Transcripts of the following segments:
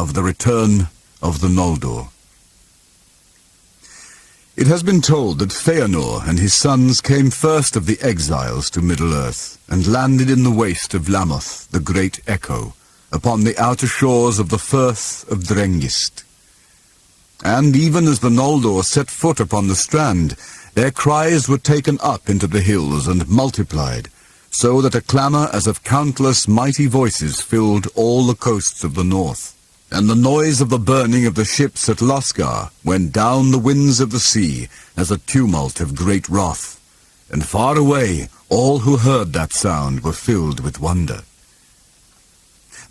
of the return of the Noldor. It has been told that Feanor and his sons came first of the exiles to Middle-earth, and landed in the waste of Lamoth, the great Echo, upon the outer shores of the Firth of Drengist. And even as the Noldor set foot upon the strand, their cries were taken up into the hills and multiplied, so that a clamour as of countless mighty voices filled all the coasts of the north. And the noise of the burning of the ships at Losgar went down the winds of the sea as a tumult of great wrath, and far away all who heard that sound were filled with wonder.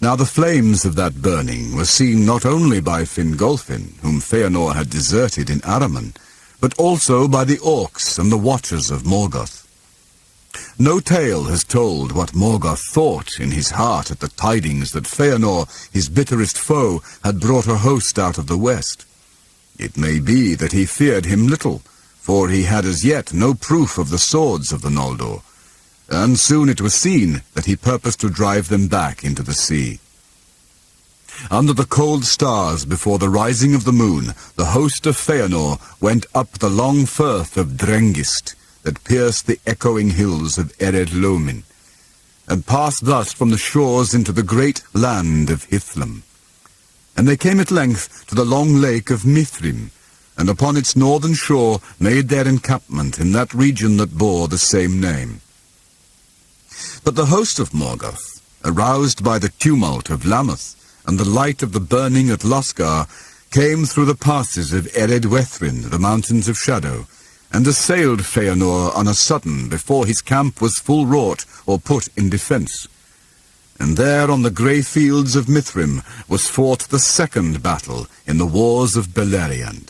Now the flames of that burning were seen not only by Fingolfin, whom Feanor had deserted in Araman, but also by the orcs and the watchers of Morgoth. No tale has told what Morgoth thought in his heart at the tidings that Feanor, his bitterest foe, had brought a host out of the west. It may be that he feared him little, for he had as yet no proof of the swords of the Noldor, and soon it was seen that he purposed to drive them back into the sea. Under the cold stars before the rising of the moon, the host of Feanor went up the long firth of Drengist, that pierced the echoing hills of Ered Lomin, and passed thus from the shores into the great land of Hithlam. And they came at length to the long lake of Mithrim, and upon its northern shore made their encampment in that region that bore the same name. But the host of Morgoth, aroused by the tumult of Lamoth and the light of the burning at Losgar, came through the passes of Ered Wethrin, the mountains of shadow, and assailed Feanor on a sudden before his camp was full wrought or put in defence. And there on the grey fields of Mithrim was fought the second battle in the wars of Beleriand.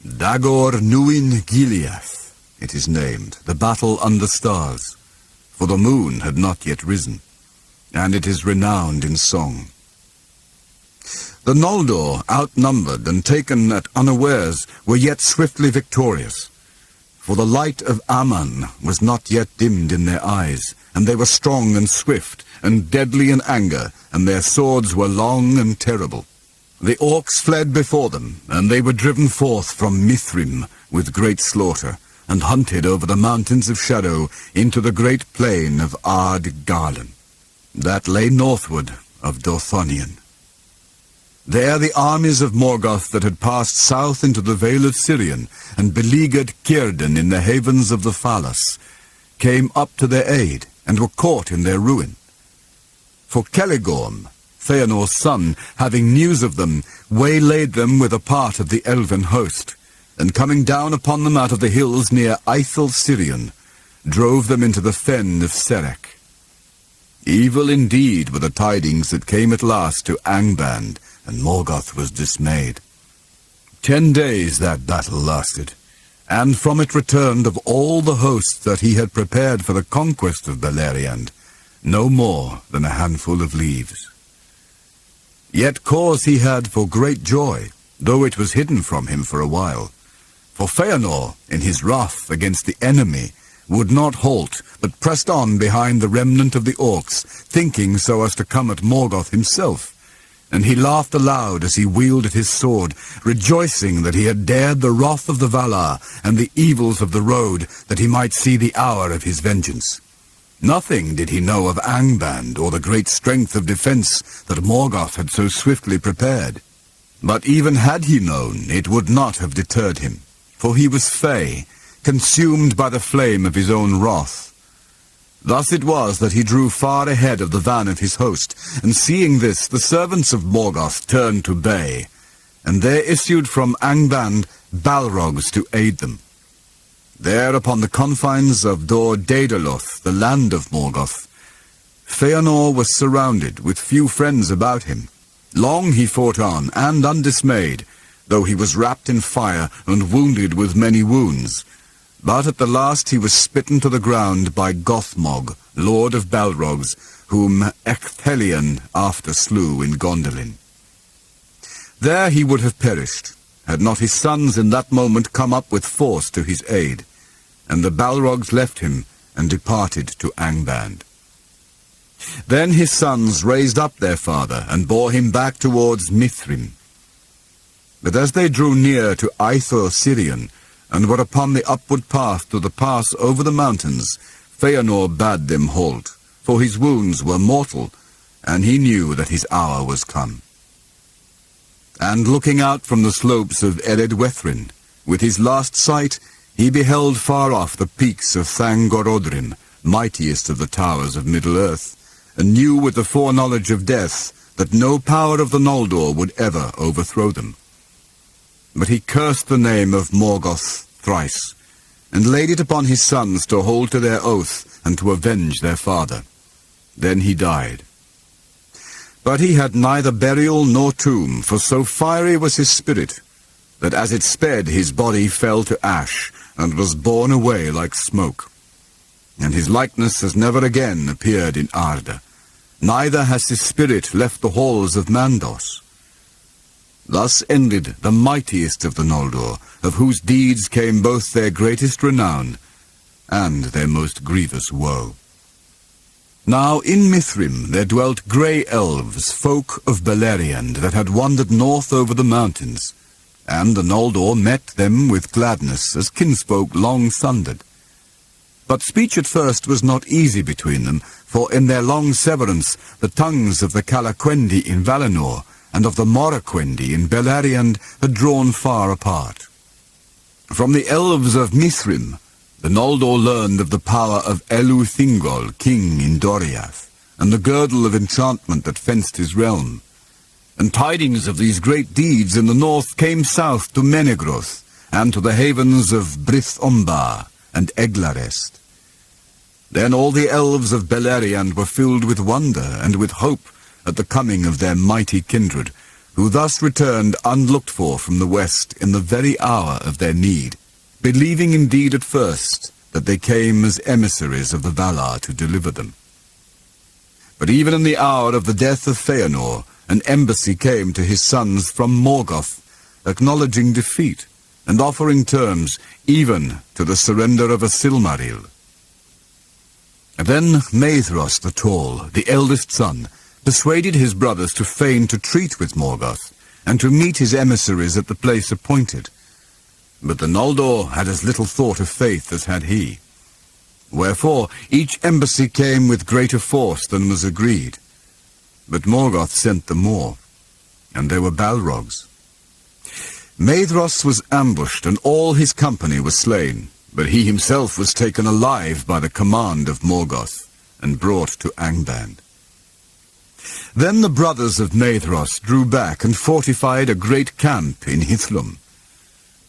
Dagor Nuin Gileath it is named, the battle under stars, for the moon had not yet risen, and it is renowned in song. The Noldor, outnumbered and taken at unawares, were yet swiftly victorious, for the light of Aman was not yet dimmed in their eyes, and they were strong and swift, and deadly in anger, and their swords were long and terrible. The orcs fled before them, and they were driven forth from Mithrim with great slaughter, and hunted over the mountains of shadow into the great plain of Ard Garlan, that lay northward of Dorthonion. There the armies of Morgoth that had passed south into the Vale of Sirion and beleaguered Círdan in the havens of the Falas came up to their aid and were caught in their ruin. For Celegorm, Feanor's son, having news of them, waylaid them with a part of the elven host, and coming down upon them out of the hills near Eithel Sirion, drove them into the fen of Serech. Evil indeed were the tidings that came at last to Angband, and Morgoth was dismayed. 10 days that battle lasted, and from it returned of all the hosts that he had prepared for the conquest of Beleriand, no more than a handful of leaves. Yet cause he had for great joy, though it was hidden from him for a while. For Feanor, in his wrath against the enemy, would not halt, but pressed on behind the remnant of the orcs, thinking so as to come at Morgoth himself. And he laughed aloud as he wielded his sword, rejoicing that he had dared the wrath of the Valar and the evils of the road, that he might see the hour of his vengeance. Nothing did he know of Angband or the great strength of defence that Morgoth had so swiftly prepared. But even had he known, it would not have deterred him, for he was fey, consumed by the flame of his own wrath. Thus it was that he drew far ahead of the van of his host, and seeing this, the servants of Morgoth turned to bay, and there issued from Angband Balrogs to aid them. There upon the confines of Dor Daedaloth, the land of Morgoth, Feanor was surrounded with few friends about him. Long he fought on, and undismayed, though he was wrapped in fire and wounded with many wounds. But at the last he was smitten to the ground by Gothmog, lord of Balrogs, whom Ecthelion after slew in Gondolin. There he would have perished, had not his sons in that moment come up with force to his aid, and the Balrogs left him and departed to Angband. Then his sons raised up their father, and bore him back towards Mithrim. But as they drew near to silmarillion, and were upon the upward path to the pass over the mountains, Feanor bade them halt, for his wounds were mortal, and he knew that his hour was come. And looking out from the slopes of Eredwethrin, with his last sight, he beheld far off the peaks of Thangorodrim, mightiest of the towers of Middle-earth, and knew with the foreknowledge of death that no power of the Noldor would ever overthrow them. But he cursed the name of Morgoth thrice, and laid it upon his sons to hold to their oath and to avenge their father. Then he died. But he had neither burial nor tomb, for so fiery was his spirit, that as it sped his body fell to ash, and was borne away like smoke. And his likeness has never again appeared in Arda, neither has his spirit left the halls of Mandos. Thus ended the mightiest of the Noldor, of whose deeds came both their greatest renown and their most grievous woe. Now in Mithrim there dwelt grey elves, folk of Beleriand, that had wandered north over the mountains, and the Noldor met them with gladness, as kinsfolk long sundered. But speech at first was not easy between them, for in their long severance the tongues of the Calaquendi in Valinor and of the Moraquendi in Beleriand had drawn far apart. From the elves of Mithrim, the Noldor learned of the power of Elu Thingol, king in Doriath, and the girdle of enchantment that fenced his realm. And tidings of these great deeds in the north came south to Menegroth, and to the havens of Brith Umbar and Eglarest. Then all the elves of Beleriand were filled with wonder and with hope at the coming of their mighty kindred, who thus returned unlooked for from the west in the very hour of their need, believing indeed at first that they came as emissaries of the Valar to deliver them. But even in the hour of the death of Feanor, an embassy came to his sons from Morgoth, acknowledging defeat and offering terms even to the surrender of a Silmaril. Then Maedhros the Tall, the eldest son, persuaded his brothers to feign to treat with Morgoth, and to meet his emissaries at the place appointed. But the Noldor had as little thought of faith as had he. Wherefore each embassy came with greater force than was agreed. But Morgoth sent them more, and they were Balrogs. Maedhros was ambushed, and all his company was slain, but he himself was taken alive by the command of Morgoth, and brought to Angband. Then the brothers of Maedhros drew back and fortified a great camp in Hithlum.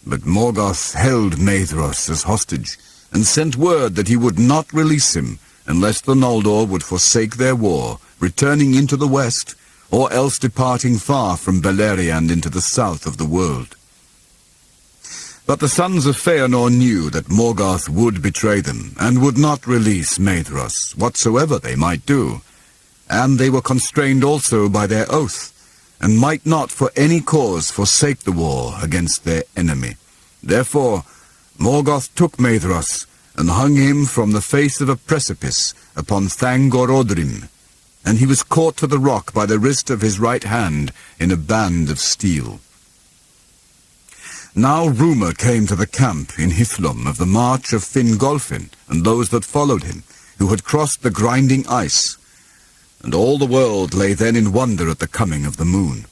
But Morgoth held Maedhros as hostage, and sent word that he would not release him unless the Noldor would forsake their war, returning into the west, or else departing far from Beleriand into the south of the world. But the sons of Feanor knew that Morgoth would betray them, and would not release Maedhros, whatsoever they might do, and they were constrained also by their oath, and might not for any cause forsake the war against their enemy. Therefore Morgoth took Maedhros, and hung him from the face of a precipice upon Thangorodrim, and he was caught to the rock by the wrist of his right hand in a band of steel. Now rumour came to the camp in Hithlum of the march of Fingolfin and those that followed him, who had crossed the grinding ice, and all the world lay then in wonder at the coming of the moon.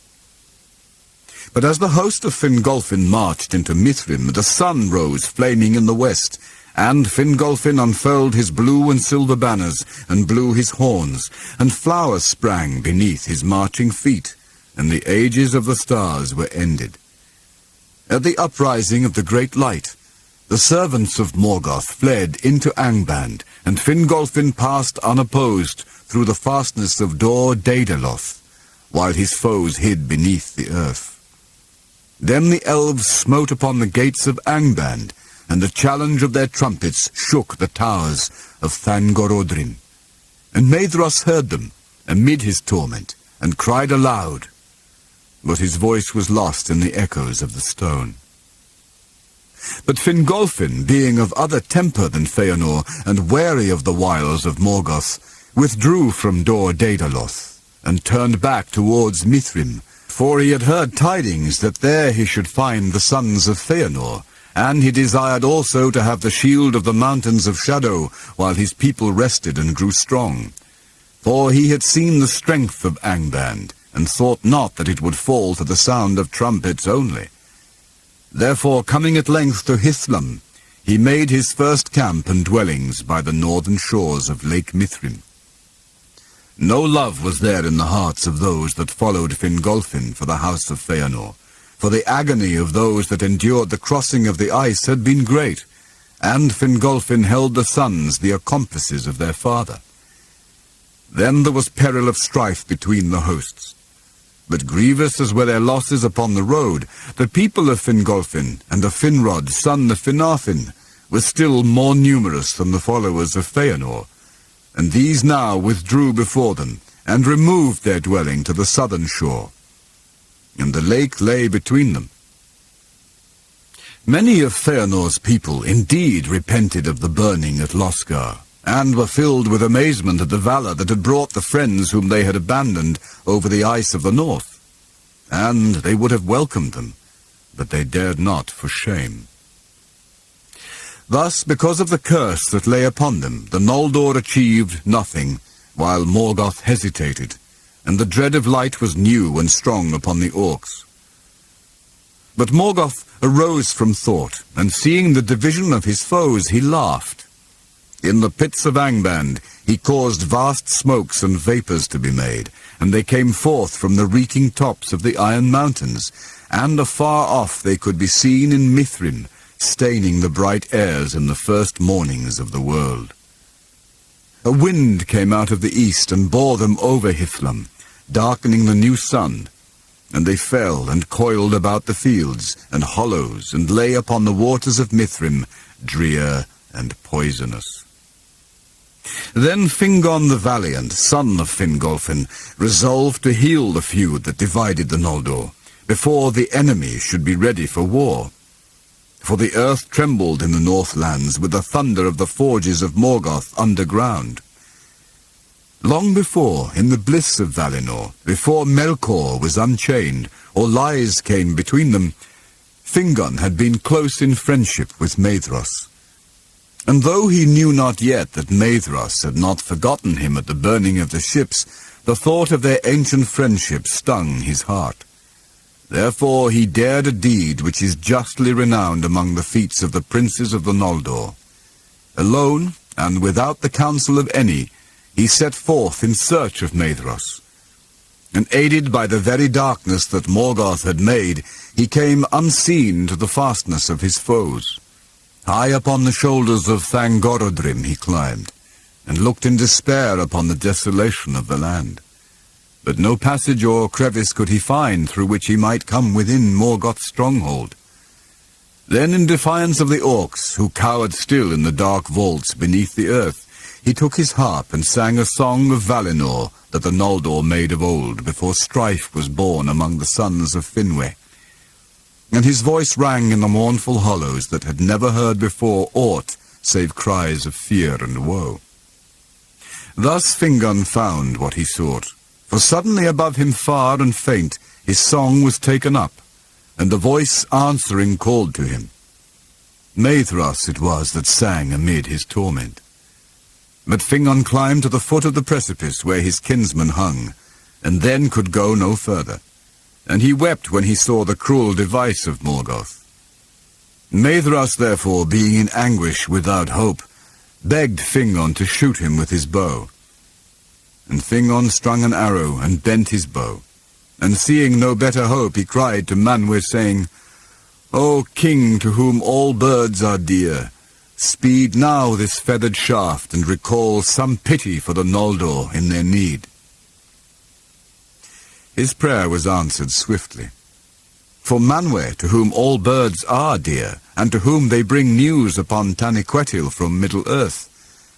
But as the host of Fingolfin marched into Mithrim, the sun rose flaming in the west, and Fingolfin unfurled his blue and silver banners, and blew his horns, and flowers sprang beneath his marching feet, and the ages of the stars were ended. At the uprising of the great light, the servants of Morgoth fled into Angband, and Fingolfin passed unopposed through the fastness of Dor Daedaloth, while his foes hid beneath the earth. Then the elves smote upon the gates of Angband, and the challenge of their trumpets shook the towers of Thangorodrim. And Maedhros heard them amid his torment, and cried aloud, but his voice was lost in the echoes of the stone. But Fingolfin, being of other temper than Feanor, and wary of the wiles of Morgoth, withdrew from Dor Daedaloth, and turned back towards Mithrim, for he had heard tidings that there he should find the sons of Feanor, and he desired also to have the shield of the mountains of shadow, while his people rested and grew strong. For he had seen the strength of Angband, and thought not that it would fall to the sound of trumpets only. Therefore, coming at length to Hithlam, he made his first camp and dwellings by the northern shores of Lake Mithrim. No love was there in the hearts of those that followed Fingolfin for the house of Feanor, for the agony of those that endured the crossing of the ice had been great, and Fingolfin held the sons the accomplices of their father. Then there was peril of strife between the hosts. But grievous as were their losses upon the road, the people of Fingolfin and of Finrod, son of Finarfin, were still more numerous than the followers of Feanor, and these now withdrew before them, and removed their dwelling to the southern shore. And the lake lay between them. Many of Feanor's people indeed repented of the burning at Losgar, and were filled with amazement at the valor that had brought the friends whom they had abandoned over the ice of the north. And they would have welcomed them, but they dared not for shame. Thus, because of the curse that lay upon them, the Noldor achieved nothing, while Morgoth hesitated, and the dread of light was new and strong upon the orcs. But Morgoth arose from thought, and seeing the division of his foes, he laughed. In the pits of Angband he caused vast smokes and vapours to be made, and they came forth from the reeking tops of the Iron Mountains, and afar off they could be seen in Mithrim, staining the bright airs in the first mornings of the world. A wind came out of the east and bore them over Hithlam, darkening the new sun, and they fell and coiled about the fields and hollows, and lay upon the waters of Mithrim, drear and poisonous. Then Fingon the Valiant, son of Fingolfin, resolved to heal the feud that divided the Noldor, before the enemy should be ready for war. For the earth trembled in the Northlands with the thunder of the forges of Morgoth underground. Long before, in the bliss of Valinor, before Melkor was unchained, or lies came between them, Fingon had been close in friendship with Maedhros. And though he knew not yet that Maedhros had not forgotten him at the burning of the ships, the thought of their ancient friendship stung his heart. Therefore he dared a deed which is justly renowned among the feats of the princes of the Noldor. Alone, and without the counsel of any, he set forth in search of Maedhros. And aided by the very darkness that Morgoth had made, he came unseen to the fastness of his foes. High upon the shoulders of Thangorodrim he climbed, and looked in despair upon the desolation of the land. But no passage or crevice could he find through which he might come within Morgoth's stronghold. Then, in defiance of the orcs, who cowered still in the dark vaults beneath the earth, he took his harp and sang a song of Valinor that the Noldor made of old, before strife was born among the sons of Finwë. And his voice rang in the mournful hollows that had never heard before aught save cries of fear and woe. Thus Fingon found what he sought, for suddenly above him far and faint his song was taken up, and the voice answering called to him. Maedhros it was that sang amid his torment. But Fingon climbed to the foot of the precipice where his kinsman hung, and then could go no further, and he wept when he saw the cruel device of Morgoth. Maedhros, therefore, being in anguish without hope, begged Fingon to shoot him with his bow. And Fingon strung an arrow and bent his bow, and seeing no better hope, he cried to Manwë, saying, "O king, to whom all birds are dear, speed now this feathered shaft, and recall some pity for the Noldor in their need." His prayer was answered swiftly. For Manwë, to whom all birds are dear, and to whom they bring news upon Taniquetil from Middle-earth,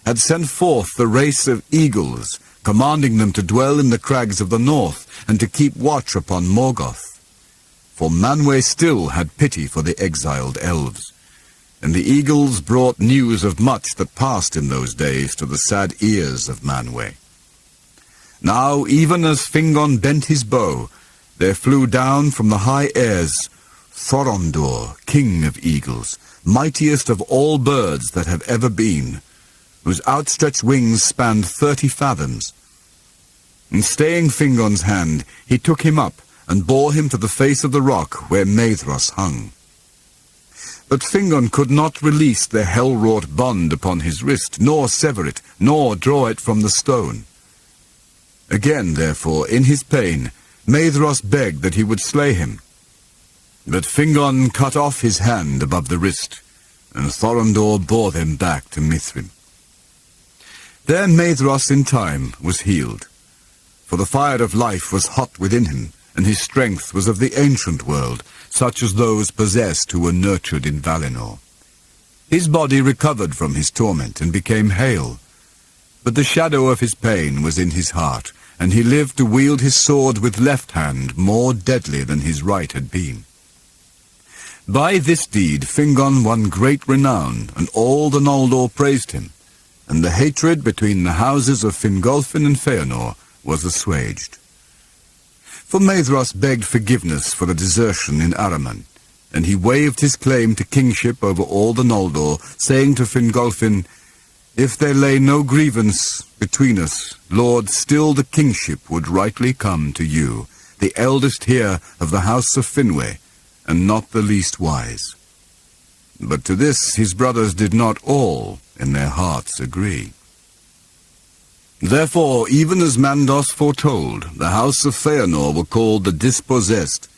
had sent forth the race of eagles, commanding them to dwell in the crags of the north, and to keep watch upon Morgoth. For Manwë still had pity for the exiled elves, and the eagles brought news of much that passed in those days to the sad ears of Manwë. Now, even as Fingon bent his bow, there flew down from the high airs Thorondor, king of eagles, mightiest of all birds that have ever been, whose outstretched wings spanned 30 fathoms. And staying Fingon's hand, he took him up and bore him to the face of the rock where Maedhros hung. But Fingon could not release the hell-wrought bond upon his wrist, nor sever it, nor draw it from the stone. Again, therefore, in his pain, Maedhros begged that he would slay him. But Fingon cut off his hand above the wrist, and Thorondor bore them back to Mithrin. There Maedhros in time was healed, for the fire of life was hot within him, and his strength was of the ancient world, such as those possessed who were nurtured in Valinor. His body recovered from his torment and became hale, but the shadow of his pain was in his heart, and he lived to wield his sword with left hand more deadly than his right had been. By this deed Fingon won great renown, and all the Noldor praised him, and the hatred between the houses of Fingolfin and Feanor was assuaged. For Maedhros begged forgiveness for the desertion in Araman, and he waived his claim to kingship over all the Noldor, saying to Fingolfin, "If there lay no grievance between us, Lord, still the kingship would rightly come to you, the eldest here of the house of Finwë, and not the least wise." But to this his brothers did not all in their hearts agree. Therefore, even as Mandos foretold, the house of Feanor were called the Dispossessed,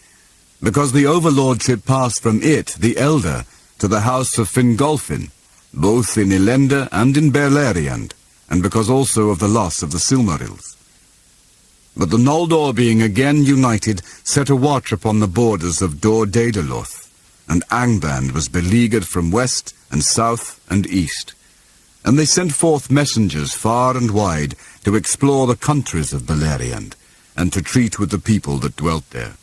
because the overlordship passed from it, the elder, to the house of Fingolfin, both in Elendë and in Beleriand, and because also of the loss of the Silmarils. But the Noldor, being again united, set a watch upon the borders of Dor-Daedaloth, and Angband was beleaguered from west and south and east. And they sent forth messengers far and wide to explore the countries of Beleriand, and to treat with the people that dwelt there.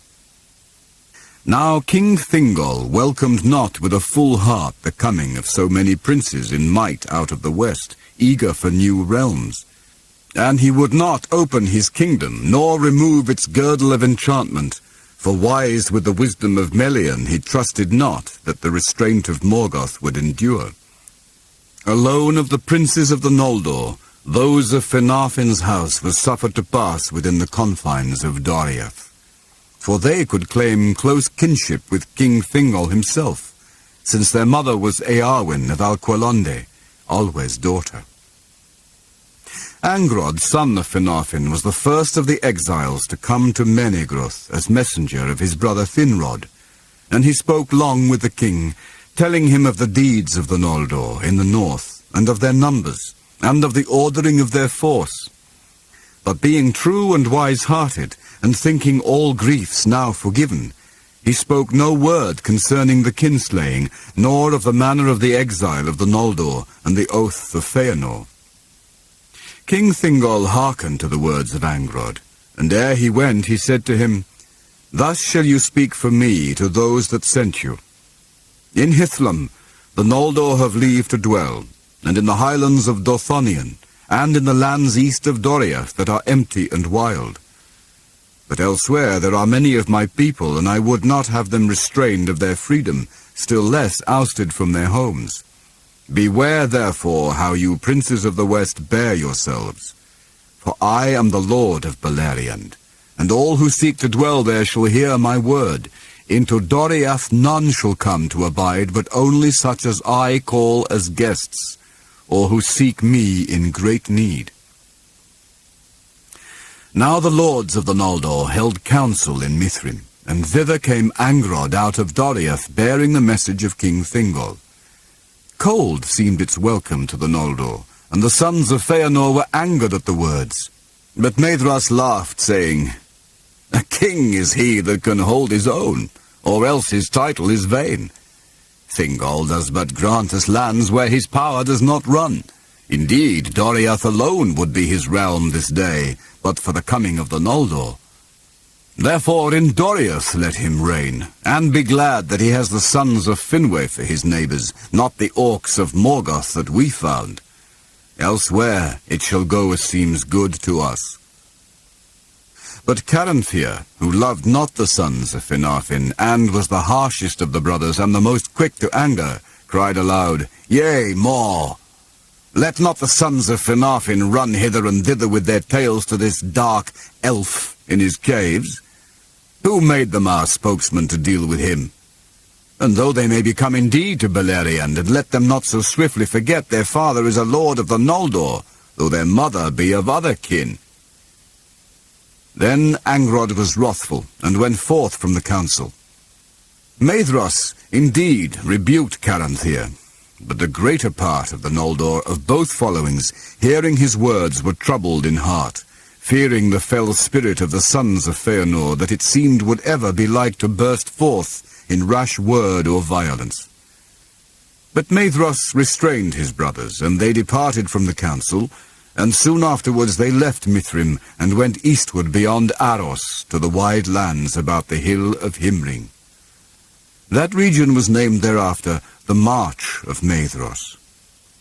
Now King Thingol welcomed not with a full heart the coming of so many princes in might out of the west, eager for new realms. And he would not open his kingdom, nor remove its girdle of enchantment, for wise with the wisdom of Melian he trusted not that the restraint of Morgoth would endure. Alone of the princes of the Noldor, those of Finarfin's house were suffered to pass within the confines of Doriath, for they could claim close kinship with King Thingol himself, since their mother was Eowyn of Alqualonde, Olwe's daughter. Angrod, son of Finarfin, was the first of the exiles to come to Menegroth as messenger of his brother Finrod, and he spoke long with the king, telling him of the deeds of the Noldor in the north, and of their numbers, and of the ordering of their force. But being true and wise-hearted, and thinking all griefs now forgiven, he spoke no word concerning the kinslaying, nor of the manner of the exile of the Noldor, and the oath of Feanor. King Thingol hearkened to the words of Angrod, and ere he went he said to him, "Thus shall you speak for me to those that sent you. In Hithlum the Noldor have leave to dwell, and in the highlands of Dothonion, and in the lands east of Doriath that are empty and wild. But elsewhere there are many of my people, and I would not have them restrained of their freedom, still less ousted from their homes. Beware, therefore, how you princes of the west bear yourselves. For I am the lord of Beleriand, and all who seek to dwell there shall hear my word. Into Doriath none shall come to abide, but only such as I call as guests, or who seek me in great need." Now the lords of the Noldor held council in Mithrin, and thither came Angrod out of Doriath, bearing the message of King Thingol. Cold seemed its welcome to the Noldor, and the sons of Feanor were angered at the words. But Maedhros laughed, saying, "A king is he that can hold his own, or else his title is vain. Thingol does but grant us lands where his power does not run. Indeed, Doriath alone would be his realm this day, but for the coming of the Noldor. Therefore in Doriath let him reign, and be glad that he has the sons of Finwë for his neighbours, not the orcs of Morgoth that we found. Elsewhere it shall go as seems good to us." But Caranthir, who loved not the sons of Finarfin, and was the harshest of the brothers, and the most quick to anger, cried aloud, Yea, more! Let not the sons of Finarfin run hither and thither with their tails to this dark elf in his caves. Who made them our spokesman to deal with him? And though they may become indeed to Beleriand, and let them not so swiftly forget their father is a lord of the Noldor, though their mother be of other kin. Then Angrod was wrathful, and went forth from the council. Maedhros indeed rebuked Caranthir, but the greater part of the Noldor of both followings, hearing his words, were troubled in heart, fearing the fell spirit of the sons of Feanor, that it seemed would ever be like to burst forth in rash word or violence. But Maedhros restrained his brothers, and they departed from the council, and soon afterwards they left Mithrim, and went eastward beyond Aros, to the wide lands about the hill of Himring. That region was named thereafter the March of Maedhros.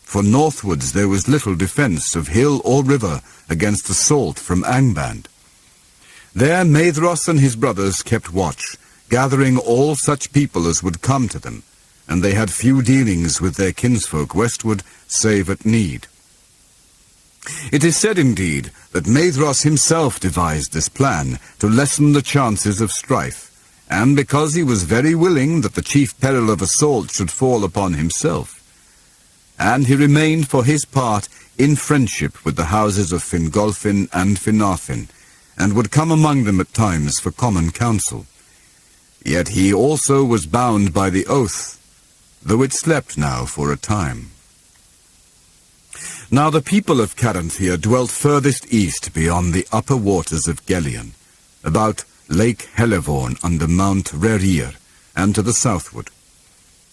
For northwards there was little defence of hill or river against assault from Angband. There Maedhros and his brothers kept watch, gathering all such people as would come to them, and they had few dealings with their kinsfolk westward, save at need. It is said, indeed, that Maedhros himself devised this plan to lessen the chances of strife, and because he was very willing that the chief peril of assault should fall upon himself. And he remained for his part in friendship with the houses of Fingolfin and Finarfin, and would come among them at times for common counsel. Yet he also was bound by the oath, though it slept now for a time. Now the people of Caranthir dwelt furthest east beyond the upper waters of Gelion, about Lake Helevorn under Mount Rerir, and to the southward.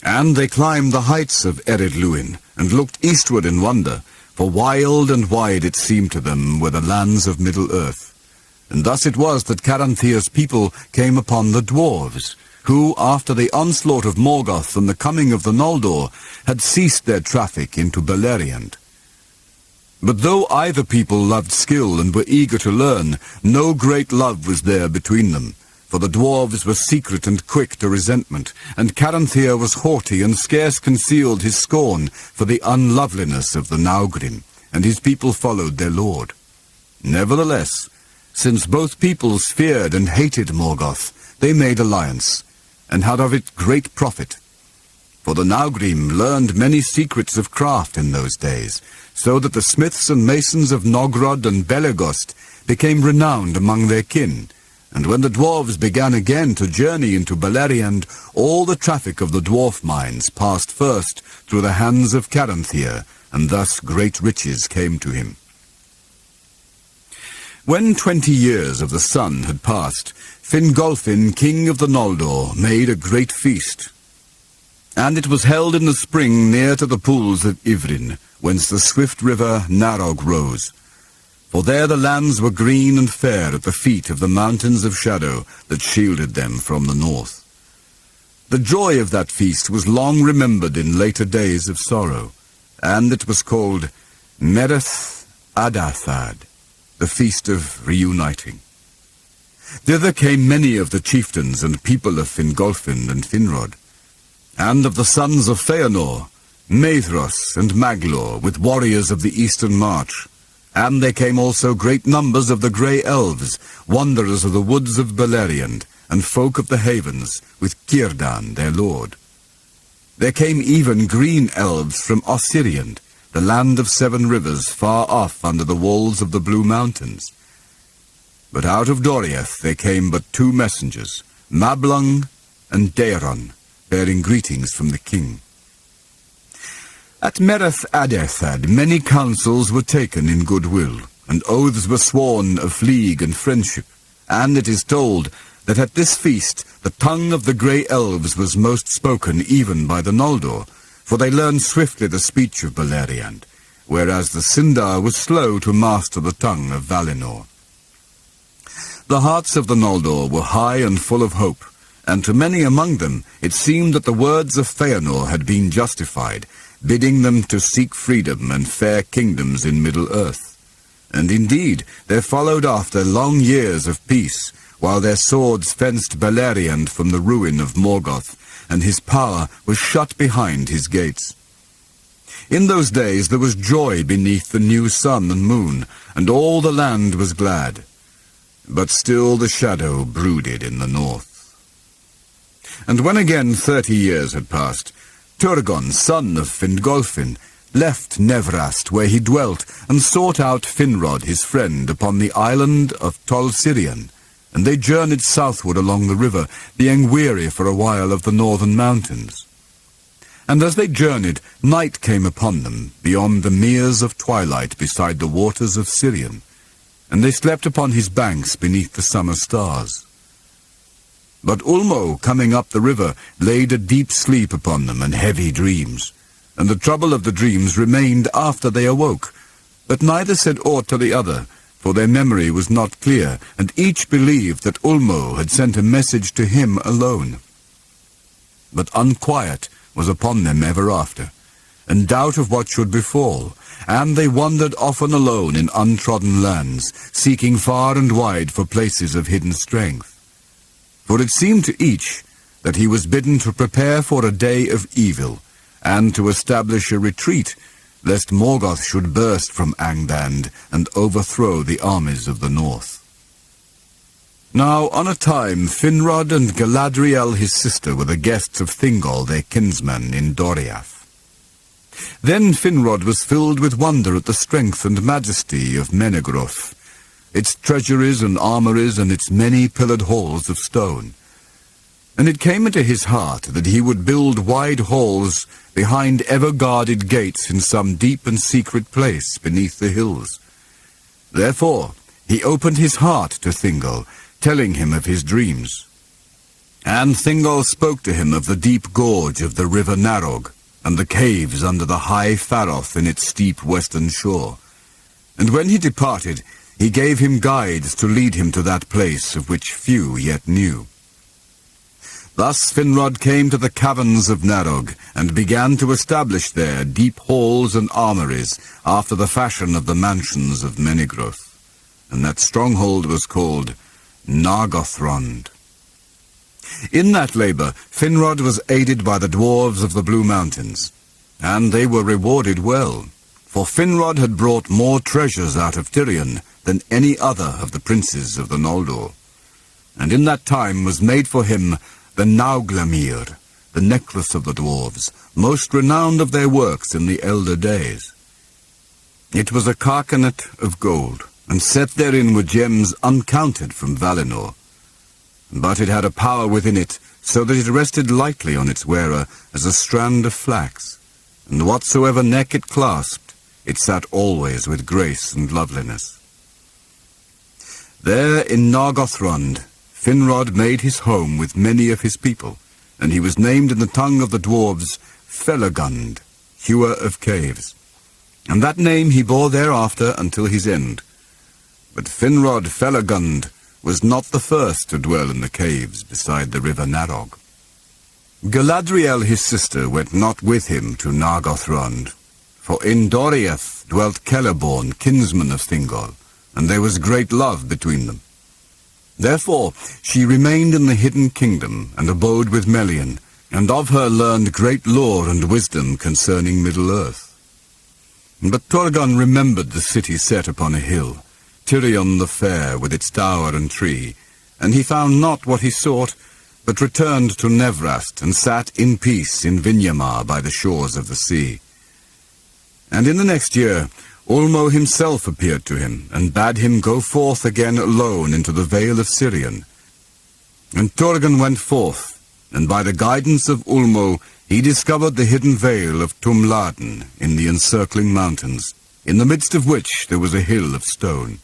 And they climbed the heights of Ered Luin, and looked eastward in wonder, for wild and wide it seemed to them were the lands of Middle-earth. And thus it was that Caranthir's people came upon the dwarves, who, after the onslaught of Morgoth and the coming of the Noldor, had ceased their traffic into Beleriand. But though either people loved skill and were eager to learn, no great love was there between them, for the dwarves were secret and quick to resentment, and Caranthir was haughty and scarce concealed his scorn for the unloveliness of the Naugrim, and his people followed their lord. Nevertheless, since both peoples feared and hated Morgoth, they made alliance, and had of it great profit. For the Naugrim learned many secrets of craft in those days, so that the smiths and masons of Nogrod and Belegost became renowned among their kin, and when the dwarves began again to journey into Beleriand, all the traffic of the dwarf mines passed first through the hands of Caranthir, and thus great riches came to him. When 20 years of the sun had passed, Fingolfin, king of the Noldor, made a great feast. And it was held in the spring near to the pools of Ivrin, whence the swift river Narog rose. For there the lands were green and fair at the feet of the mountains of shadow that shielded them from the north. The joy of that feast was long remembered in later days of sorrow, and it was called Mereth Adathad, the feast of reuniting. Thither came many of the chieftains and people of Fingolfin and Finrod, and of the sons of Feanor, Maedhros and Maglor, with warriors of the eastern march. And there came also great numbers of the grey elves, wanderers of the woods of Beleriand, and folk of the havens, with Círdan their lord. There came even green elves from Ossiriand, the land of 7 rivers, far off under the walls of the Blue Mountains. But out of Doriath there came but 2 messengers, Mablung and Daeron, bearing greetings from the king. At Mereth Adathad many counsels were taken in goodwill, and oaths were sworn of league and friendship, and it is told that at this feast the tongue of the grey elves was most spoken even by the Noldor, for they learned swiftly the speech of Beleriand, whereas the Sindar was slow to master the tongue of Valinor. The hearts of the Noldor were high and full of hope, and to many among them it seemed that the words of Feanor had been justified, bidding them to seek freedom and fair kingdoms in Middle-earth. And indeed, there followed after long years of peace, while their swords fenced Beleriand from the ruin of Morgoth, and his power was shut behind his gates. In those days there was joy beneath the new sun and moon, and all the land was glad. But still the shadow brooded in the north. And when again 30 years had passed, Turgon, son of Fingolfin, left Nevrast where he dwelt, and sought out Finrod his friend upon the island of Tol Sirion, and they journeyed southward along the river, being weary for a while of the northern mountains. And as they journeyed, night came upon them, beyond the meres of twilight beside the waters of Sirion, and they slept upon his banks beneath the summer stars. But Ulmo, coming up the river, laid a deep sleep upon them and heavy dreams, and the trouble of the dreams remained after they awoke, but neither said aught to the other, for their memory was not clear, and each believed that Ulmo had sent a message to him alone. But unquiet was upon them ever after, and doubt of what should befall, and they wandered often alone in untrodden lands, seeking far and wide for places of hidden strength. For it seemed to each that he was bidden to prepare for a day of evil, and to establish a retreat, lest Morgoth should burst from Angband and overthrow the armies of the north. Now on a time Finrod and Galadriel his sister were the guests of Thingol their kinsman in Doriath. Then Finrod was filled with wonder at the strength and majesty of Menegroth, its treasuries and armories and its many pillared halls of stone. And it came into his heart that he would build wide halls behind ever-guarded gates in some deep and secret place beneath the hills. Therefore he opened his heart to Thingol, telling him of his dreams. And Thingol spoke to him of the deep gorge of the river Narog, and the caves under the high Faroth in its steep western shore. And when he departed, he gave him guides to lead him to that place of which few yet knew. Thus Finrod came to the caverns of Narog, and began to establish there deep halls and armories, after the fashion of the mansions of Menegroth. And that stronghold was called Nargothrond. In that labour Finrod was aided by the dwarves of the Blue Mountains, and they were rewarded well, for Finrod had brought more treasures out of Tirion than any other of the princes of the Noldor. And in that time was made for him the Nauglamir, the necklace of the dwarves, most renowned of their works in the elder days. It was a carcanet of gold, and set therein were gems uncounted from Valinor. But it had a power within it, so that it rested lightly on its wearer as a strand of flax, and whatsoever neck it clasped, it sat always with grace and loveliness. There in Nargothrond, Finrod made his home with many of his people, and he was named in the tongue of the dwarves Felagund, hewer of caves. And that name he bore thereafter until his end. But Finrod Felagund was not the first to dwell in the caves beside the river Narog. Galadriel his sister went not with him to Nargothrond, for in Doriath dwelt Celeborn, kinsman of Thingol, and there was great love between them. Therefore she remained in the hidden kingdom, and abode with Melian, and of her learned great lore and wisdom concerning Middle-earth. But Turgon remembered the city set upon a hill, Tirion the fair with its tower and tree, and he found not what he sought, but returned to Nevrast, and sat in peace in Vinyamar by the shores of the sea. And in the next year Ulmo himself appeared to him, and bade him go forth again alone into the vale of Sirion. And Turgon went forth, and by the guidance of Ulmo he discovered the hidden vale of Tumladen in the encircling mountains, in the midst of which there was a hill of stone.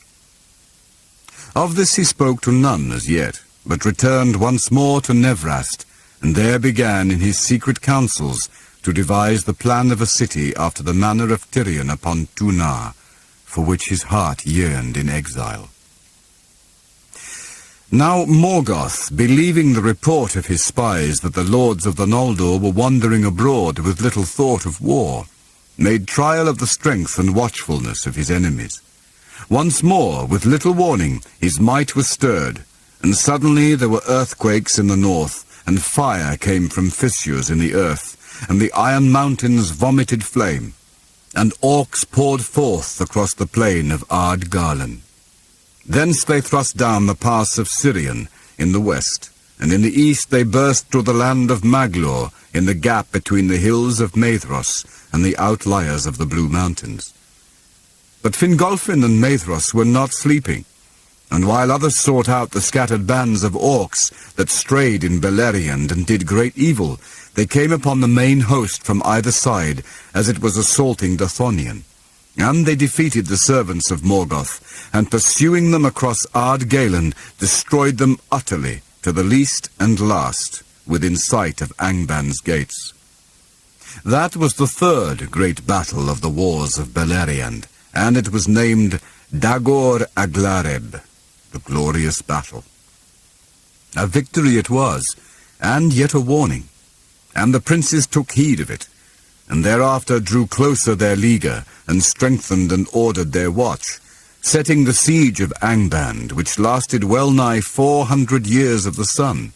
Of this he spoke to none as yet, but returned once more to Nevrast, and there began in his secret councils to devise the plan of a city after the manner of Tirion upon Tunar, for which his heart yearned in exile. Now Morgoth, believing the report of his spies that the lords of the Noldor were wandering abroad with little thought of war, made trial of the strength and watchfulness of his enemies. Once more, with little warning, his might was stirred, and suddenly there were earthquakes in the north, and fire came from fissures in the earth, and the iron mountains vomited flame, and orcs poured forth across the plain of Ard-Garlan. Thence they thrust down the pass of Sirion in the west, and in the east they burst through the land of Maglor in the gap between the hills of Maethros and the outliers of the Blue Mountains. But Fingolfin and Maethros were not sleeping, and while others sought out the scattered bands of orcs that strayed in Beleriand and did great evil, they came upon the main host from either side as it was assaulting Dothonion. And they defeated the servants of Morgoth, and pursuing them across Ard-Galen, destroyed them utterly, to the least and last, within sight of Angban's gates. That was the third great battle of the wars of Beleriand, and it was named Dagor Aglareb, the glorious battle. A victory it was, and yet a warning, and the princes took heed of it, and thereafter drew closer their leaguer, and strengthened and ordered their watch, setting the siege of Angband, which lasted well nigh 400 years of the sun.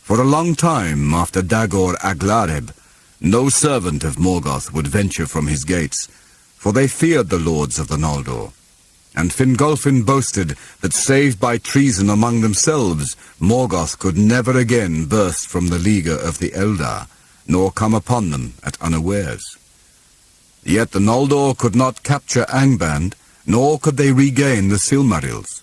For a long time after Dagor Aglareb, no servant of Morgoth would venture from his gates, for they feared the lords of the Noldor. And Fingolfin boasted that save by treason among themselves, Morgoth could never again burst from the leaguer of the Eldar, nor come upon them at unawares. Yet the Noldor could not capture Angband, nor could they regain the Silmarils,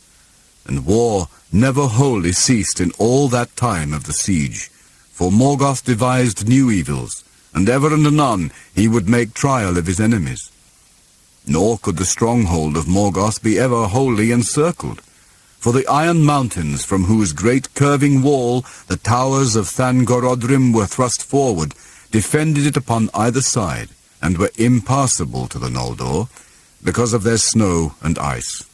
and war never wholly ceased in all that time of the siege, for Morgoth devised new evils, and ever and anon he would make trial of his enemies. Nor could the stronghold of Morgoth be ever wholly encircled, for the iron mountains from whose great curving wall the towers of Thangorodrim were thrust forward defended it upon either side, and were impassable to the Noldor, because of their snow and ice.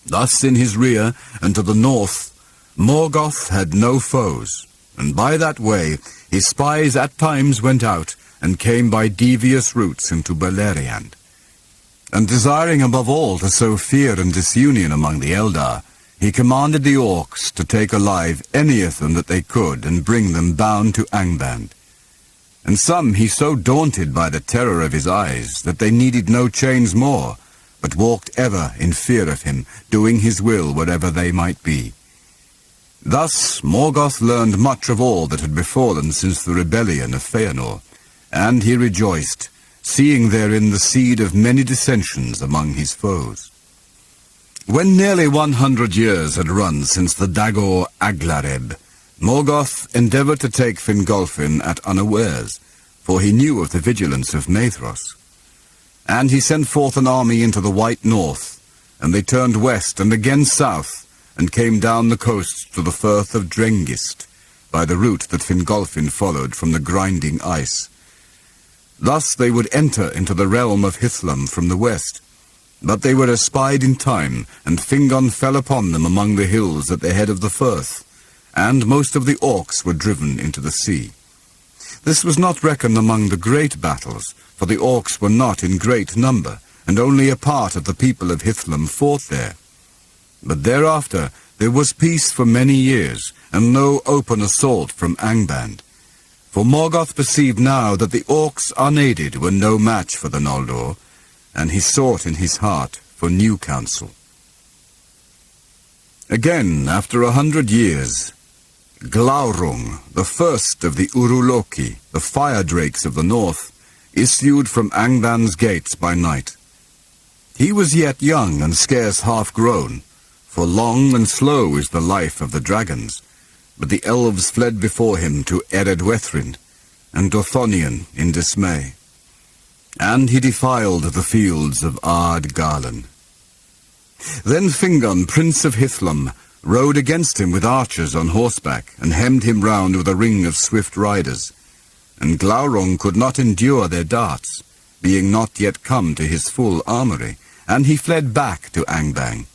Thus in his rear, and to the north, Morgoth had no foes, and by that way his spies at times went out, and came by devious routes into Beleriand. And desiring above all to sow fear and disunion among the Eldar, he commanded the orcs to take alive any of them that they could, and bring them bound to Angband. And some he so daunted by the terror of his eyes, that they needed no chains more, but walked ever in fear of him, doing his will wherever they might be. Thus Morgoth learned much of all that had befallen since the rebellion of Feanor, and he rejoiced, seeing therein the seed of many dissensions among his foes. When nearly 100 years had run since the Dagor Aglareb, Morgoth endeavoured to take Fingolfin at unawares, for he knew of the vigilance of Maethros. And he sent forth an army into the white north, and they turned west and again south, and came down the coasts to the firth of Drengist, by the route that Fingolfin followed from the grinding ice. Thus they would enter into the realm of Hithlum from the west, but they were espied in time, and Fingon fell upon them among the hills at the head of the firth, and most of the orcs were driven into the sea. This was not reckoned among the great battles, for the orcs were not in great number, and only a part of the people of Hithlum fought there. But thereafter there was peace for many years, and no open assault from Angband. For Morgoth perceived now that the orcs unaided were no match for the Noldor, and he sought in his heart for new counsel. Again, after 100 years, Glaurung, the first of the Uruloki, the fire drakes of the north, issued from Angband's gates by night. He was yet young and scarce half grown, for long and slow is the life of the dragons, but the elves fled before him to Eredwethrin, and Dothonion in dismay. And he defiled the fields of Ard-Garlan. Then Fingon, prince of Hithlum, rode against him with archers on horseback, and hemmed him round with a ring of swift riders. And Glaurung could not endure their darts, being not yet come to his full armoury, and he fled back to Angband,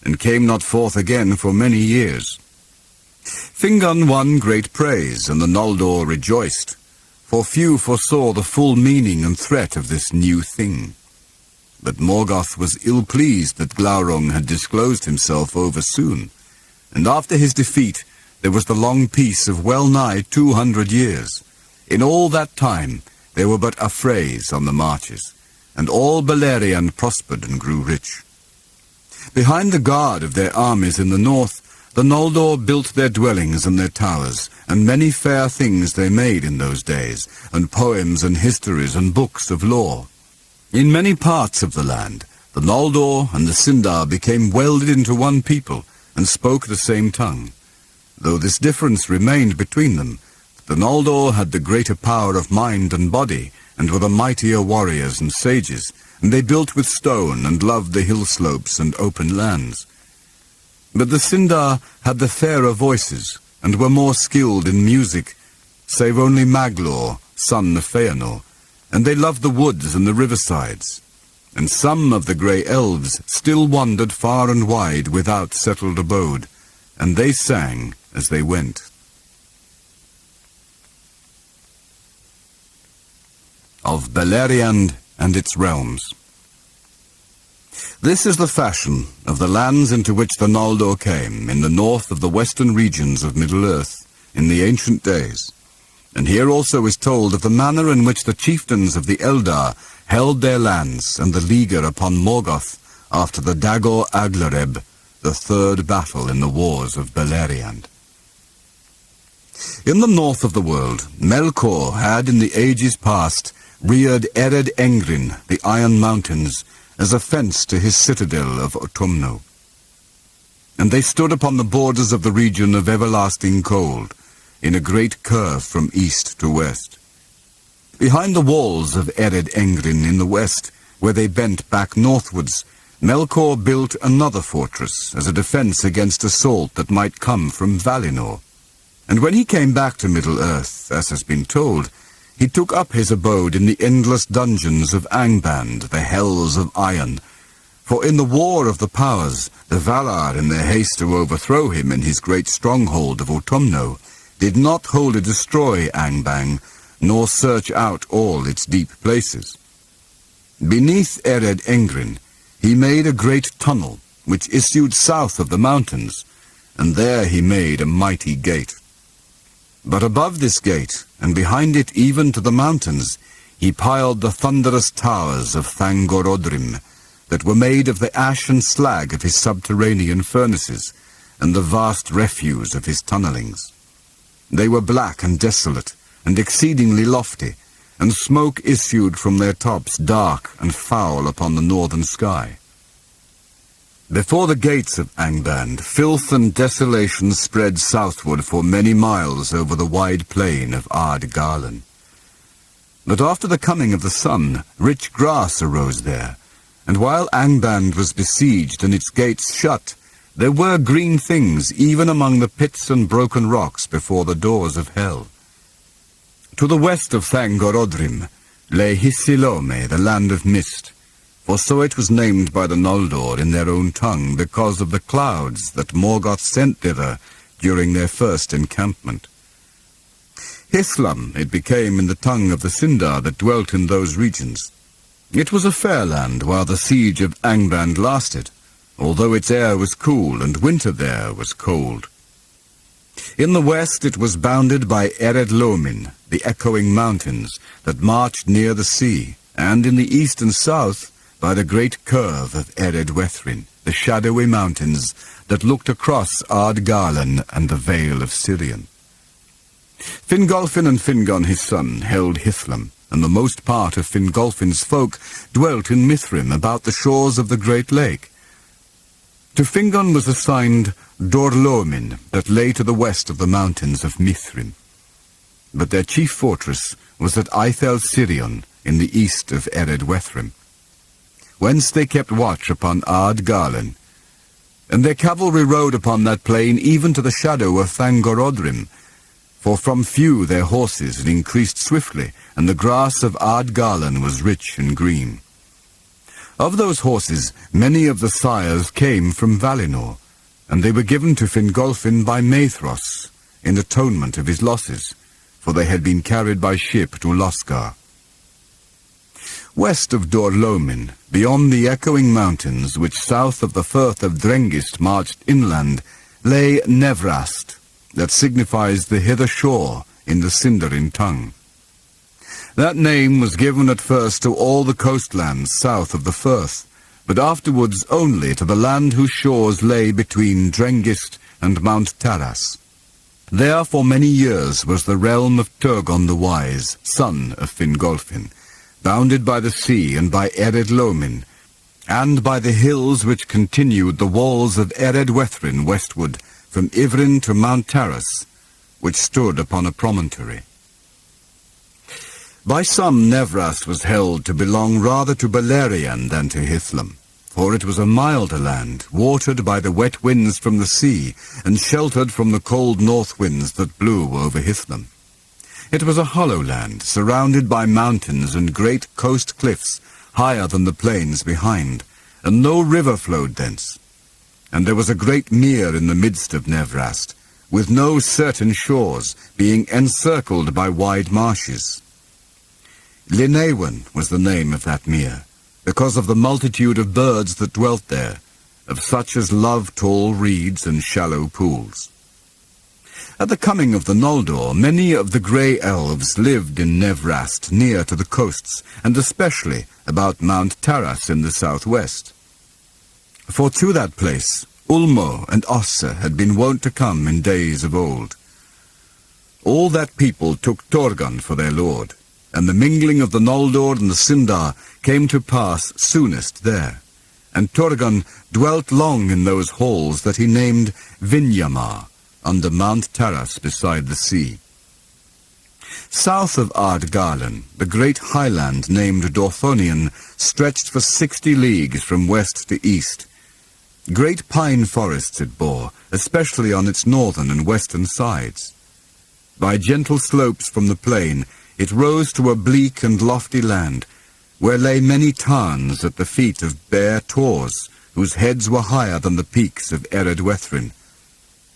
and came not forth again for many years. Fingon won great praise, and the Noldor rejoiced, for few foresaw the full meaning and threat of this new thing. but Morgoth was ill-pleased that Glaurung had disclosed himself over soon, and after his defeat there was the long peace of well-nigh 200 years. In all that time there were but affrays on the marches, and all Beleriand prospered and grew rich. Behind the guard of their armies in the north, the Noldor built their dwellings and their towers, and many fair things they made in those days, and poems and histories and books of lore. In many parts of the land, the Noldor and the Sindar became welded into one people, and spoke the same tongue. Though this difference remained between them, the Noldor had the greater power of mind and body, and were the mightier warriors and sages, and they built with stone and loved the hill slopes and open lands. But the Sindar had the fairer voices, and were more skilled in music, save only Maglor, son of Feanor, and they loved the woods and the riversides. And some of the grey elves still wandered far and wide without settled abode, and they sang as they went. Of Beleriand and its realms. This is the fashion of the lands into which the Noldor came, in the north of the western regions of Middle-earth, in the ancient days. And here also is told of the manner in which the chieftains of the Eldar held their lands and the leaguer upon Morgoth after the Dagor Aglareb, the third battle in the wars of Beleriand. In the north of the world, Melkor had in the ages past reared Ered Engrin, the Iron Mountains, as a fence to his citadel of Autumno. And they stood upon the borders of the region of everlasting cold, in a great curve from east to west. Behind the walls of Ered Engrin in the west, where they bent back northwards, Melkor built another fortress as a defence against assault that might come from Valinor. And when he came back to Middle-earth, as has been told, he took up his abode in the endless dungeons of Angband, the hells of iron. For in the war of the powers, the Valar, in their haste to overthrow him in his great stronghold of Autumno, did not wholly destroy Angband, nor search out all its deep places. Beneath Ered Engrin, he made a great tunnel, which issued south of the mountains, and there he made a mighty gate. But above this gate, and behind it even to the mountains, he piled the thunderous towers of Thangorodrim, that were made of the ash and slag of his subterranean furnaces, and the vast refuse of his tunnelings. They were black and desolate, and exceedingly lofty, and smoke issued from their tops dark and foul upon the northern sky. Before the gates of Angband, filth and desolation spread southward for many miles over the wide plain of Ard-Garlan. But after the coming of the sun, rich grass arose there, and while Angband was besieged and its gates shut, there were green things even among the pits and broken rocks before the doors of hell. To the west of Thangorodrim lay Hisilome, the land of mist, for so it was named by the Noldor in their own tongue because of the clouds that Morgoth sent thither during their first encampment. Hislam it became in the tongue of the Sindar that dwelt in those regions. It was a fair land while the siege of Angband lasted, although its air was cool and winter there was cold. In the west it was bounded by Ered Lomin, the echoing mountains that marched near the sea, and in the east and south by the great curve of Ered Wethrin, the shadowy mountains that looked across Ard-Garlan and the Vale of Sirion. Fingolfin and Fingon his son held Hithlam, and the most part of Fingolfin's folk dwelt in Mithrim about the shores of the great lake. To Fingon was assigned Dorlomin, that lay to the west of the mountains of Mithrim. But their chief fortress was at Ithel Sirion, in the east of Ered Wethrim, whence they kept watch upon Ard-Garlan. And their cavalry rode upon that plain even to the shadow of Thangorodrim, for from few their horses it increased swiftly, and the grass of Ard-Garlan was rich and green. Of those horses, many of the sires came from Valinor, and they were given to Fingolfin by Maethros, in atonement of his losses, for they had been carried by ship to Losgar. West of Dorlomin, beyond the echoing mountains which south of the Firth of Drengist marched inland, lay Nevrast, that signifies the hither shore in the Sindarin tongue. That name was given at first to all the coastlands south of the Firth, but afterwards only to the land whose shores lay between Drengist and Mount Taras. There for many years was the realm of Turgon the Wise, son of Fingolfin, bounded by the sea and by Ered Lomin, and by the hills which continued the walls of Ered Wethrin westward, from Ivrin to Mount Taras, which stood upon a promontory. By some Nevrast was held to belong rather to Beleriand than to Hithlum, for it was a milder land, watered by the wet winds from the sea, and sheltered from the cold north winds that blew over Hithlum. It was a hollow land, surrounded by mountains and great coast cliffs, higher than the plains behind, and no river flowed thence. And there was a great mere in the midst of Nevrast, with no certain shores, being encircled by wide marshes. Linnewen was the name of that mere, because of the multitude of birds that dwelt there, of such as love tall reeds and shallow pools. At the coming of the Noldor, many of the grey elves lived in Nevrast near to the coasts, and especially about Mount Taras in the southwest. For to that place Ulmo and Osse had been wont to come in days of old. All that people took Torgon for their lord, and the mingling of the Noldor and the Sindar came to pass soonest there. And Torgon dwelt long in those halls that he named Vinyamar, under Mount Taras beside the sea. South of Ardgalan, the great highland named Dorthonion stretched for 60 leagues from west to east. Great pine forests it bore, especially on its northern and western sides. By gentle slopes from the plain, it rose to a bleak and lofty land, where lay many tarns at the feet of bare tors, whose heads were higher than the peaks of Ered Wethrin.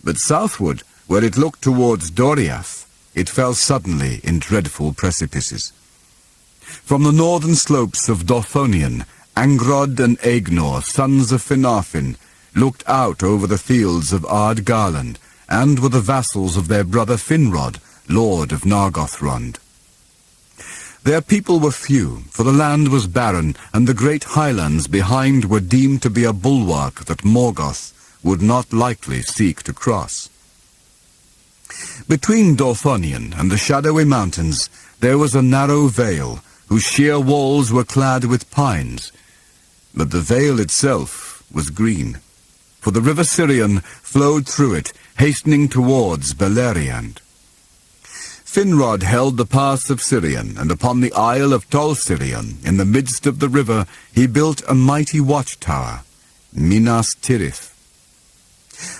But southward, where it looked towards Doriath, it fell suddenly in dreadful precipices. From the northern slopes of Dorthonion, Angrod and Aegnor, sons of Finarfin, looked out over the fields of Ardgalan, and were the vassals of their brother Finrod, lord of Nargothrond. Their people were few, for the land was barren, and the great highlands behind were deemed to be a bulwark that Morgoth would not likely seek to cross. Between Dorthonion and the shadowy mountains there was a narrow vale, whose sheer walls were clad with pines, but the vale itself was green, for the river Sirion flowed through it, hastening towards Beleriand. Finrod held the pass of Sirion, and upon the isle of Tol Sirion, in the midst of the river, he built a mighty watchtower, Minas Tirith.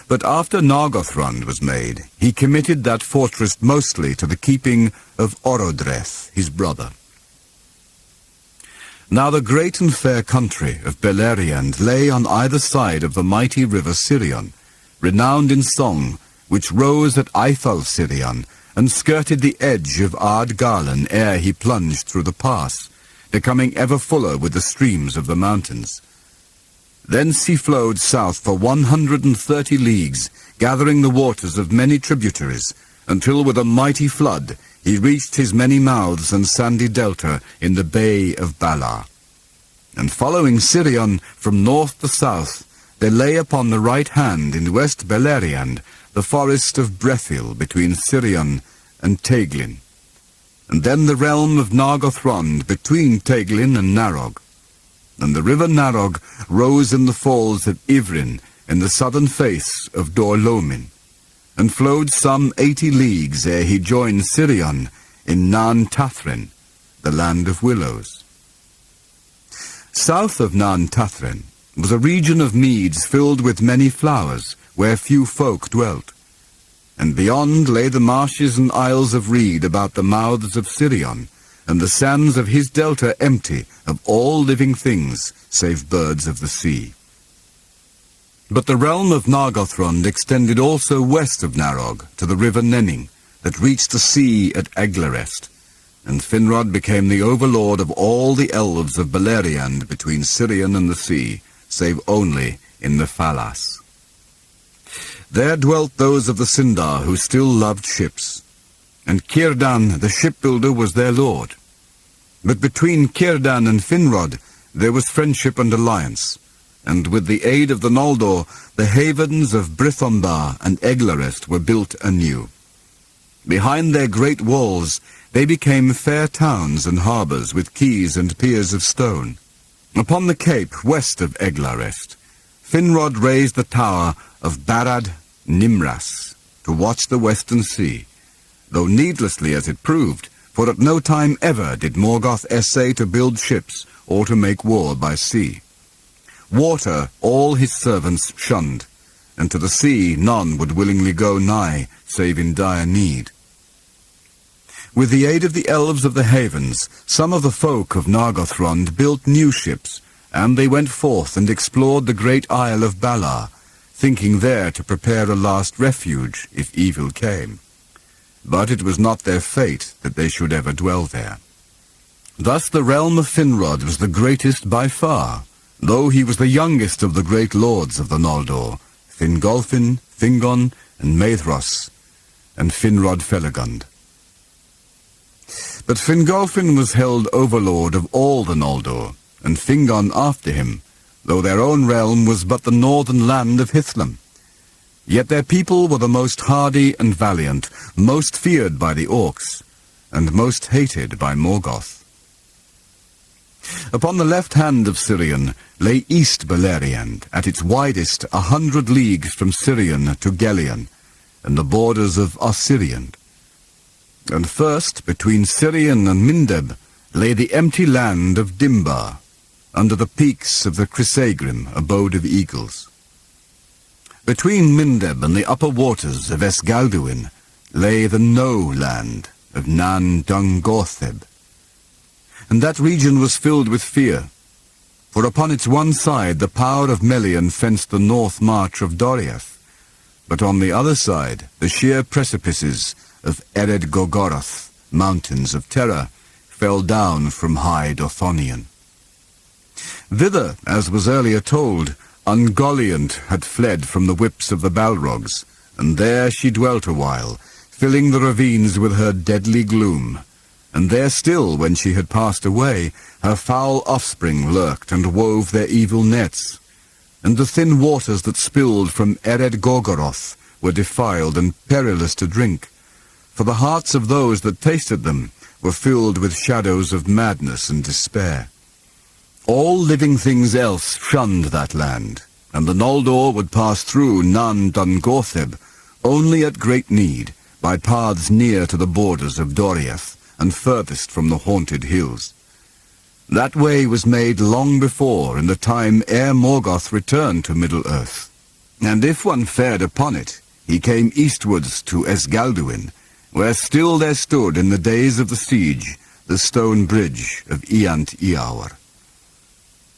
But after Nargothrond was made, he committed that fortress mostly to the keeping of Orodreth, his brother. Now the great and fair country of Beleriand lay on either side of the mighty river Sirion, renowned in song, which rose at Eithel Sirion, and skirted the edge of Ardgalan ere he plunged through the pass, becoming ever fuller with the streams of the mountains. Thence he flowed south for 130 leagues, gathering the waters of many tributaries, until with a mighty flood he reached his many mouths and sandy delta in the Bay of Balar. And following Sirion from north to south, there lay upon the right hand in West Beleriand the forest of Brethil between Sirion and Teglin, and then the realm of Nargothrond between Teglin and Narog. And the river Narog rose in the falls of Ivrin in the southern face of Dorlomin, and flowed some 80 leagues ere he joined Sirion in Nan Tathrin, the land of willows. South of Nan Tathrin was a region of meads filled with many flowers, where few folk dwelt. And beyond lay the marshes and isles of reed about the mouths of Sirion, and the sands of his delta empty of all living things, save birds of the sea. But the realm of Nargothrond extended also west of Narog to the river Nenning, that reached the sea at Eglarest, and Finrod became the overlord of all the elves of Beleriand between Sirion and the sea, save only in the Falas. There dwelt those of the Sindar who still loved ships, and Círdan the shipbuilder was their lord. But between Círdan and Finrod there was friendship and alliance, and with the aid of the Noldor, the havens of Brithombar and Eglarest were built anew. Behind their great walls they became fair towns and harbours with quays and piers of stone. Upon the cape west of Eglarest, Finrod raised the tower of Barad Nimras to watch the western sea, though needlessly as it proved, for at no time ever did Morgoth essay to build ships or to make war by sea. Water all his servants shunned, and to the sea none would willingly go nigh, save in dire need. With the aid of the elves of the havens, some of the folk of Nargothrond built new ships, and they went forth and explored the great isle of Balar, thinking there to prepare a last refuge if evil came. But it was not their fate that they should ever dwell there. Thus the realm of Finrod was the greatest by far, though he was the youngest of the great lords of the Noldor, Fingolfin, Fingon, and Maedhros, and Finrod Felagund. But Fingolfin was held overlord of all the Noldor, and Fingon after him, though their own realm was but the northern land of Hithlum. Yet their people were the most hardy and valiant, most feared by the Orcs, and most hated by Morgoth. Upon the left hand of Sirion lay East Beleriand, at its widest 100 leagues from Sirion to Gelion, and the borders of Osiriand. And first, between Sirion and Mindeb, lay the empty land of Dimbar, under the peaks of the Crisegrim, abode of eagles. Between Mindeb and the upper waters of Esgalduin lay the No land of Nan Dungortheb, and that region was filled with fear, for upon its one side the power of Melian fenced the north march of Doriath, but on the other side the sheer precipices of Ered Gogoroth, mountains of terror, fell down from high Dothonion. Thither, as was earlier told, Ungoliant had fled from the whips of the Balrogs, and there she dwelt a while, filling the ravines with her deadly gloom. And there still, when she had passed away, her foul offspring lurked and wove their evil nets. And the thin waters that spilled from Ered Gogoroth were defiled and perilous to drink, for the hearts of those that tasted them were filled with shadows of madness and despair. All living things else shunned that land, and the Noldor would pass through Nan Dungortheb only at great need, by paths near to the borders of Doriath, and furthest from the haunted hills. That way was made long before, in the time ere Morgoth returned to Middle-earth. And if one fared upon it, he came eastwards to Esgalduin, where still there stood in the days of the siege the stone bridge of Iant Iawr.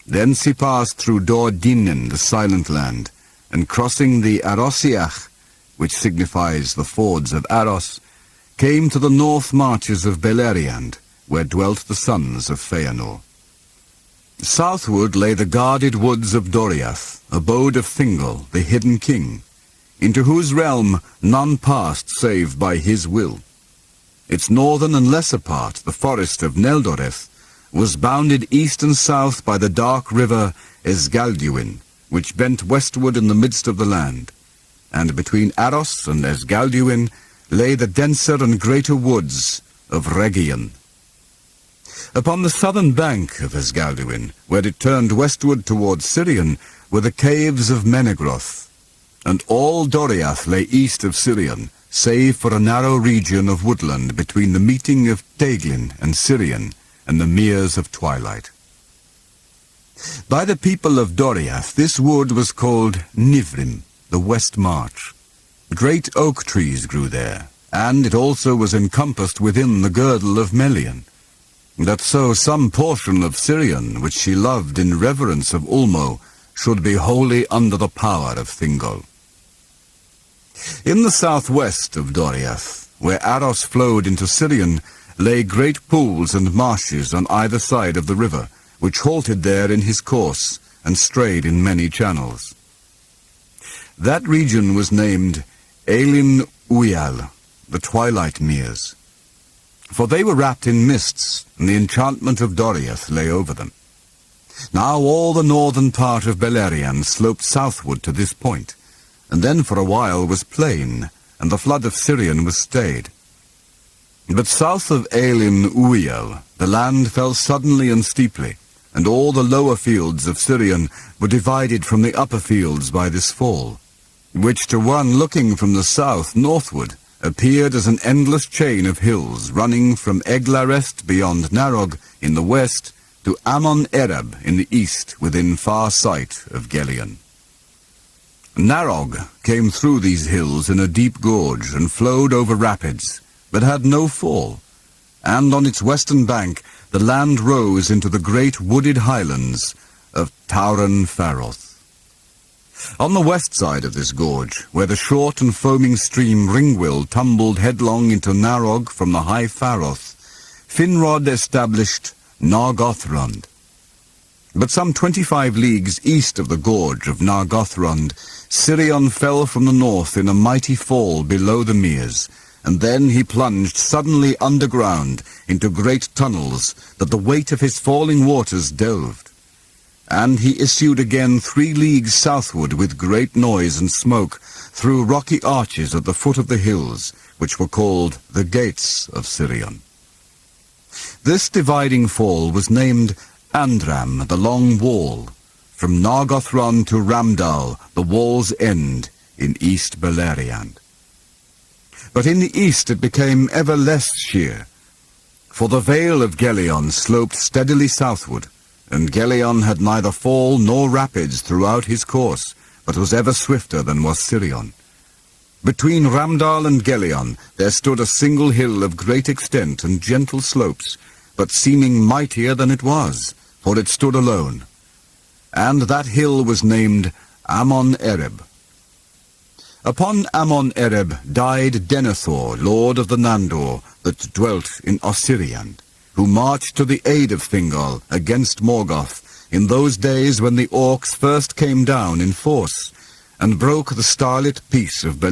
Thence he passed through Dor Dinen, the Silent Land, and crossing the Arosiach, which signifies the fords of Aros, came to the north marches of Beleriand, where dwelt the sons of Feanor. Southward lay the guarded woods of Doriath, abode of Thingol, the hidden king, into whose realm none passed save by his will. Its northern and lesser part, the forest of Neldoreth, was bounded east and south by the dark river Esgalduin, which bent westward in the midst of the land, and between Aros and Esgalduin lay the denser and greater woods of Rhegion. Upon the southern bank of Esgalduin, where it turned westward towards Sirion, were the caves of Menegroth, and all Doriath lay east of Sirion, save for a narrow region of woodland between the meeting of Teiglin and Sirion, and the meres of twilight. By the people of Doriath this wood was called Nivrim, the West March. Great oak trees grew there, and it also was encompassed within the girdle of Melian, that so some portion of Sirion, which she loved in reverence of Ulmo, should be wholly under the power of Thingol. In the southwest of Doriath, where Aros flowed into Sirion, lay great pools and marshes on either side of the river, which halted there in his course and strayed in many channels. That region was named Elin Uyal, the twilight meres, for they were wrapped in mists, and the enchantment of Doriath lay over them. Now all the northern part of Beleriand sloped southward to this point, and then for a while was plain, and the flood of Sirion was stayed. But south of Elin Uyal, the land fell suddenly and steeply, and all the lower fields of Sirion were divided from the upper fields by this fall, which to one looking from the south northward appeared as an endless chain of hills running from Eglarest beyond Narog in the west to Amon Ereb in the east within far sight of Gelion. Narog came through these hills in a deep gorge and flowed over rapids, but had no fall, and on its western bank the land rose into the great wooded highlands of Tauren Faroth. On the west side of this gorge, where the short and foaming stream Ringwill tumbled headlong into Narog from the high Faroth, Finrod established Nargothrond. But some 25 leagues east of the gorge of Nargothrond, Sirion fell from the north in a mighty fall below the meres, and then he plunged suddenly underground into great tunnels that the weight of his falling waters delved. And he issued again 3 leagues southward with great noise and smoke through rocky arches at the foot of the hills, which were called the Gates of Sirion. This dividing fall was named Andram, the Long Wall, from Nargothrond to Ramdal, the wall's end, in East Beleriand. But in the east it became ever less sheer, for the vale of Gelion sloped steadily southward, and Gelion had neither fall nor rapids throughout his course, but was ever swifter than was Sirion. Between Ramdal and Gelion there stood a single hill of great extent and gentle slopes, but seeming mightier than it was, for it stood alone. And that hill was named Amon Ereb. Upon Amon Ereb died Denethor, lord of the Nandor, that dwelt in Osiriand, who marched to the aid of Thingol against Morgoth in those days when the orcs first came down in force, and broke the starlit peace of